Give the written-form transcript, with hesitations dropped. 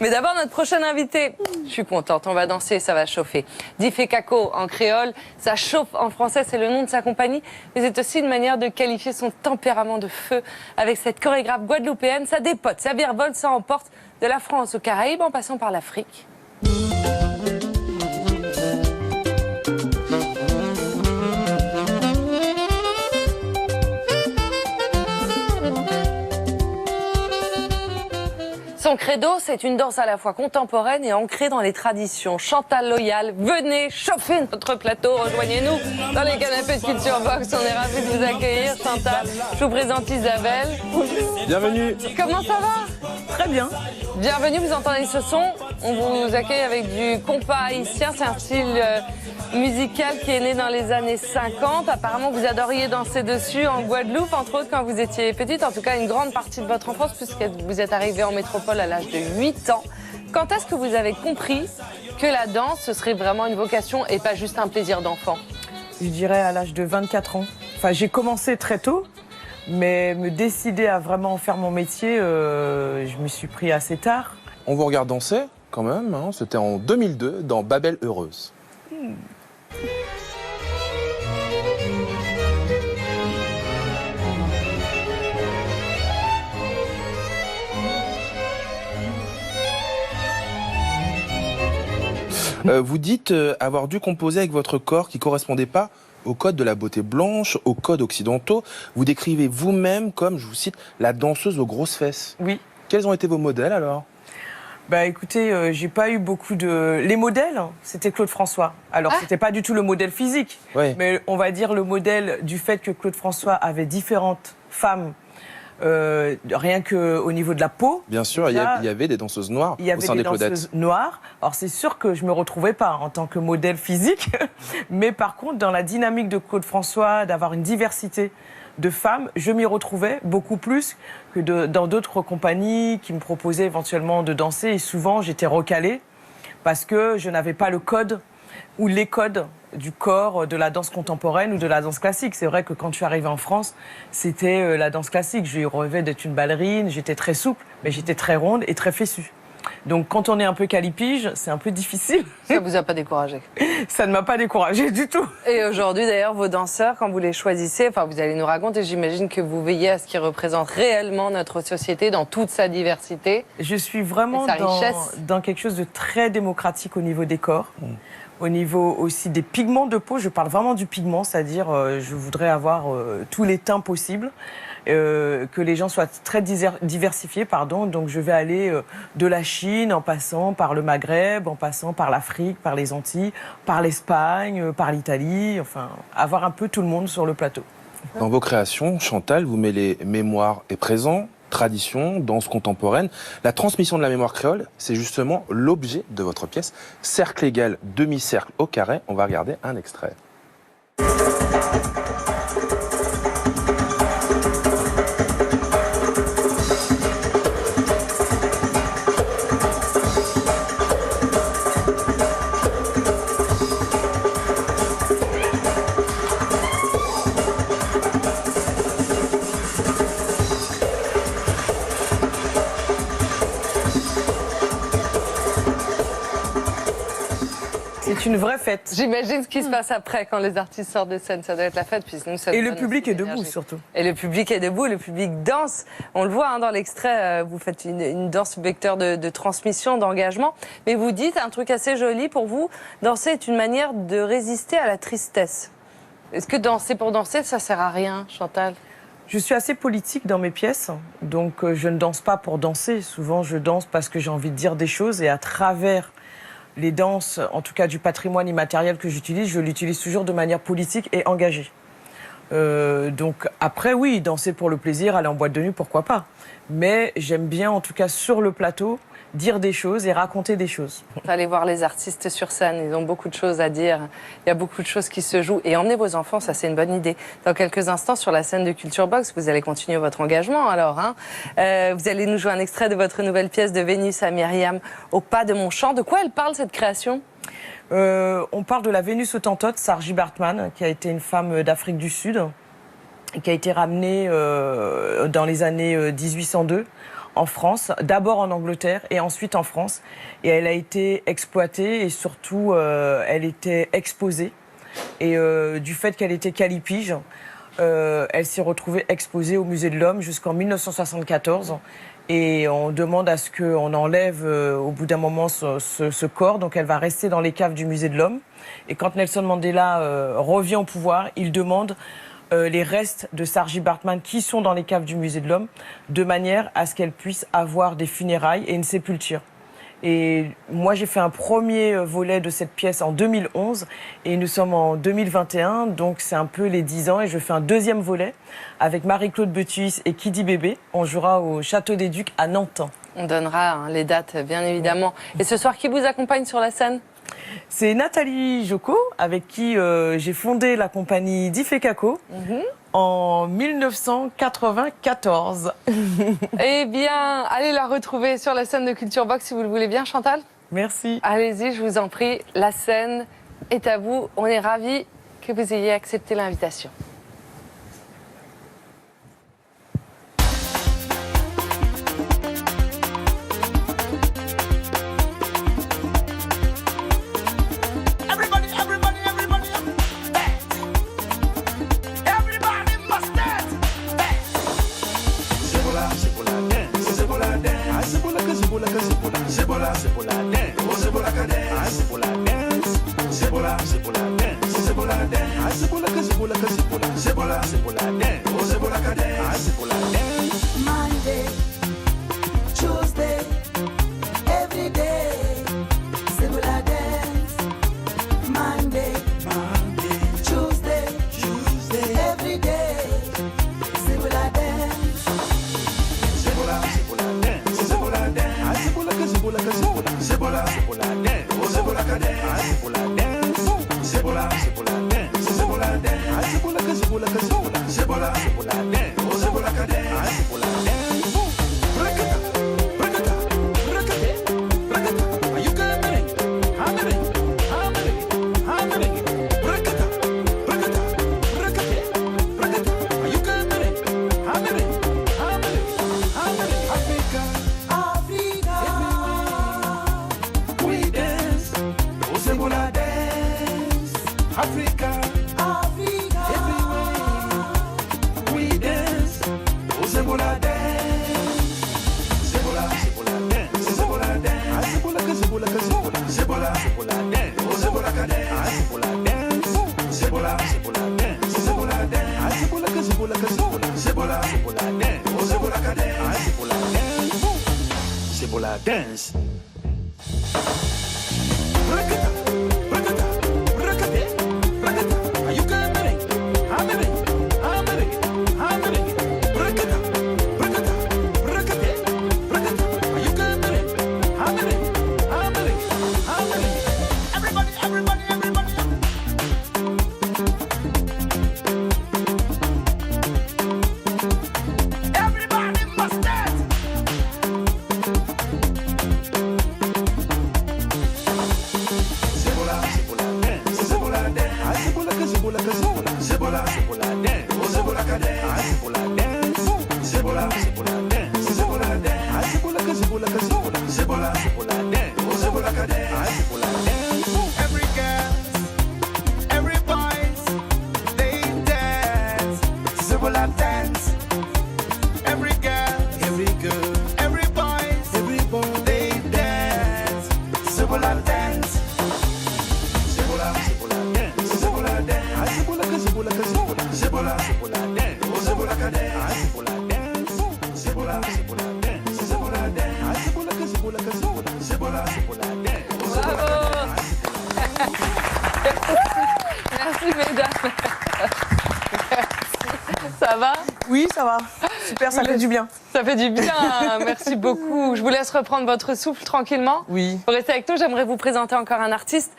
Mais d'abord, notre prochaine invitée. Je suis contente, on va danser, ça va chauffer. Diffé Kako en créole, ça chauffe en français, c'est le nom de sa compagnie. Mais c'est aussi une manière de qualifier son tempérament de feu. Avec cette chorégraphe guadeloupéenne, ça dépote, ça virevolte, ça emporte de la France aux Caraïbes en passant par l'Afrique. Son credo, c'est une danse à la fois contemporaine et ancrée dans les traditions. Chantal Loyal, venez chauffer notre plateau, rejoignez-nous dans les canapés de Culture Box. On est ravis de vous accueillir, Chantal. Je vous présente Isabelle. Bienvenue. Comment ça va? Très bien. Bienvenue, vous entendez ce son? On vous accueille avec du compas haïtien, c'est un style musical qui est né dans les années 50. Apparemment, vous adoriez danser dessus en Guadeloupe, entre autres quand vous étiez petite, en tout cas une grande partie de votre enfance, puisque vous êtes arrivée en métropole à l'âge de 8 ans. Quand est-ce que vous avez compris que la danse, ce serait vraiment une vocation et pas juste un plaisir d'enfant? Je dirais à l'âge de 24 ans. Enfin, j'ai commencé très tôt, mais me décider à vraiment en faire mon métier, je me suis pris assez tard. On vous regarde danser quand même, hein. C'était en 2002 dans Babel Heureuse. Vous dites avoir dû composer avec votre corps qui ne correspondait pas au code de la beauté blanche, aux codes occidentaux. Vous décrivez vous-même comme, je vous cite, la danseuse aux grosses fesses. Oui. Quels ont été vos modèles alors? Bah écoutez, j'ai pas eu beaucoup de... Les modèles, c'était Claude François. Alors, c'était pas du tout le modèle physique, Oui. mais on va dire le modèle du fait que Claude François avait différentes femmes, rien qu'au niveau de la peau. Bien sûr, il y avait des danseuses noires au sein des Claudettes. Danseuses noires. Alors, c'est sûr que je me retrouvais pas en tant que modèle physique, mais par contre, dans la dynamique de Claude François, d'avoir une diversité de femmes, je m'y retrouvais beaucoup plus que dans d'autres compagnies qui me proposaient éventuellement de danser. Et souvent, j'étais recalée parce que je n'avais pas le code ou les codes du corps de la danse contemporaine ou de la danse classique. C'est vrai que quand je suis arrivée en France, c'était la danse classique. Je rêvais d'être une ballerine, j'étais très souple, mais j'étais très ronde et très fessue. Donc quand on est un peu calipige, c'est un peu difficile. Ça vous a pas découragé? Ça ne m'a pas découragée du tout. Et aujourd'hui, d'ailleurs, vos danseurs, quand vous les choisissez, enfin, vous allez nous raconter, j'imagine que vous veillez à ce qu'ils représentent réellement notre société dans toute sa diversité. Je suis vraiment dans quelque chose de très démocratique au niveau des corps. Au niveau aussi des pigments de peau, je parle vraiment du pigment, c'est-à-dire je voudrais avoir tous les teints possibles, que les gens soient très diversifiés, pardon. Donc je vais aller de la Chine en passant par le Maghreb, en passant par l'Afrique, par les Antilles, par l'Espagne, par l'Italie, enfin avoir un peu tout le monde sur le plateau. Dans vos créations, Chantal, vous mêlez mémoire et présent, tradition, danse contemporaine. La transmission de la mémoire créole, c'est justement l'objet de votre pièce. Cercle égal, demi-cercle au carré. On va regarder un extrait. C'est une vraie fête. J'imagine ce qui se passe après quand les artistes sortent de scène. Ça doit être la fête. Puis nous, ça Et le public est debout surtout. Et le public est debout, le public danse. On le voit dans l'extrait, vous faites une danse vecteur de transmission, d'engagement. Mais vous dites un truc assez joli pour vous, danser est une manière de résister à la tristesse. Est-ce que danser pour danser, ça sert à rien, Chantal? Je suis assez politique dans mes pièces, donc je ne danse pas pour danser. Souvent, je danse parce que j'ai envie de dire des choses et à travers les danses, en tout cas du patrimoine immatériel que j'utilise, je l'utilise toujours de manière politique et engagée. Donc après, oui, danser pour le plaisir, aller en boîte de nuit, pourquoi pas. Mais j'aime bien, en tout cas sur le plateau, dire des choses et raconter des choses. Allez voir les artistes sur scène, ils ont beaucoup de choses à dire. Il y a beaucoup de choses qui se jouent. Et emmenez vos enfants, ça c'est une bonne idée. Dans quelques instants, sur la scène de Culture Box, vous allez continuer votre engagement alors. Vous allez nous jouer un extrait de votre nouvelle pièce de Vénus à Myriam, Au pas de mon chant. De quoi elle parle cette création? On parle de la Vénus Hottentote, Saartjie Baartman, qui a été une femme d'Afrique du Sud, et qui a été ramenée dans les années 1802 en France, d'abord en Angleterre et ensuite en France. Et elle a été exploitée et surtout, elle était exposée. Et du fait qu'elle était calipige, elle s'est retrouvée exposée au Musée de l'Homme jusqu'en 1974. Et on demande à ce qu'on enlève au bout d'un moment ce corps. Donc elle va rester dans les caves du Musée de l'Homme. Et quand Nelson Mandela revient au pouvoir, il demande les restes de Saartjie Baartman qui sont dans les caves du Musée de l'Homme, de manière à ce qu'elle puisse avoir des funérailles et une sépulture. Et moi, j'ai fait un premier volet de cette pièce en 2011 et nous sommes en 2021, donc c'est un peu les 10 ans et je fais un deuxième volet avec Marie-Claude Betuis et Kidi Bébé. On jouera au Château des Ducs à Nantes. On donnera les dates, bien évidemment. Et ce soir, qui vous accompagne sur la scène ? C'est Nathalie Joko, avec qui j'ai fondé la compagnie Difekako en 1994. Eh bien, allez la retrouver sur la scène de Culture Box si vous le voulez bien, Chantal. Merci. Allez-y, je vous en prie. La scène est à vous. On est ravis que vous ayez accepté l'invitation. Monday, Tuesday, every day, Zebula dance. Monday, Tuesday, every day, Zebula dance. Zebula dance. Zebula dance. Zebula dance. Zebula dance. Zebula dance. Zebula dance. Zebula dance. Are you coming? I'm ready. I'm ready. Are you coming? I'm ready. Africa, we dance. Zebula dance. Africa. We dance, Zebula dance, Zebula dance, Zebula dance, Zebula dance, Zebula dance, Zebula dance, Zebula dance, Zebula dance, Zebula dance. Are you coming? I'm ready. Everybody must dance. Zebula dance. Zebula dance. Zebula dance. Zebula dance. Zebula dance. Zebula dance. Zebula dance. Every girl, every boys, they dance. Zebula dance. Every girl, every boys, they dance. Zebula dance. Zebula dance. Zebula dance. Zebula dance. Zebula dance. Zebula dance. Zebula Bravo. Merci, mesdames. Ça va ? Oui, ça va. Super, ça fait du bien. Ça fait du bien, merci beaucoup. Je vous laisse reprendre votre souffle tranquillement. Oui. Pour rester avec nous, j'aimerais vous présenter encore un artiste.